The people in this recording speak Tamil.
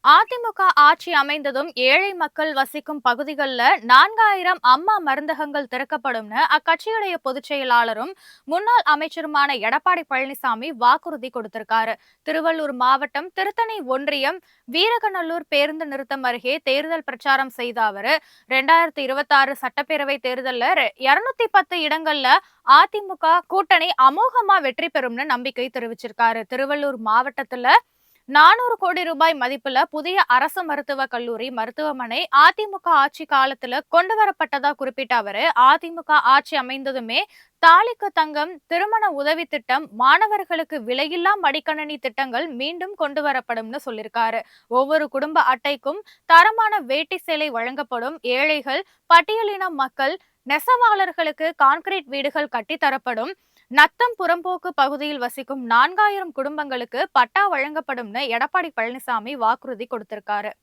அதிமுக ஆட்சி அமைந்ததும் ஏழை மக்கள் வசிக்கும் பகுதிகளில் 4000 அம்மா மருந்தகங்கள் திறக்கப்படும்னு அக்கட்சியுடைய பொதுச் செயலாளரும் முன்னாள் அமைச்சருமான எடப்பாடி பழனிசாமி வாக்குறுதி கொடுத்திருக்காரு. திருவள்ளூர் மாவட்டம் திருத்தணி ஒன்றியம் வீரகநல்லூர் பேருந்து நிறுத்தம் அருகே தேர்தல் பிரச்சாரம் செய்த அவர் 2026 சட்டப்பேரவை தேர்தலில் 210 இடங்கள்ல அதிமுக கூட்டணி அமோகமா வெற்றி பெறும்னு நம்பிக்கை தெரிவிச்சிருக்காரு. திருவள்ளூர் மாவட்டத்துல 400 கோடி ரூபாய் மதிப்புல புதிய அரசு மருத்துவக் கல்லூரி மருத்துவமனை அதிமுக ஆட்சி காலத்துல கொண்டு வரப்பட்டதா குறிப்பிட்ட அவரு, அதிமுக ஆட்சி அமைந்ததுமே தாலிக்கு தங்கம், திருமண உதவி திட்டம், மாணவர்களுக்கு விலையில்லா மடிக்கணினி திட்டங்கள் மீண்டும் கொண்டு வரப்படும்னு சொல்லியிருக்காரு. ஒவ்வொரு குடும்ப அட்டைக்கும் தரமான வேட்டி சேலை வழங்கப்படும். ஏழைகள், பட்டியலின மக்கள், நெசவாளர்களுக்கு கான்கிரீட் வீடுகள் கட்டித்தரப்படும். நத்தம் புறம்போக்கு பகுதியில் வசிக்கும் 4000 குடும்பங்களுக்கு பட்டா வழங்கப்படும்னு எடப்பாடி பழனிசாமி வாக்குறுதி கொடுத்திருக்காரு.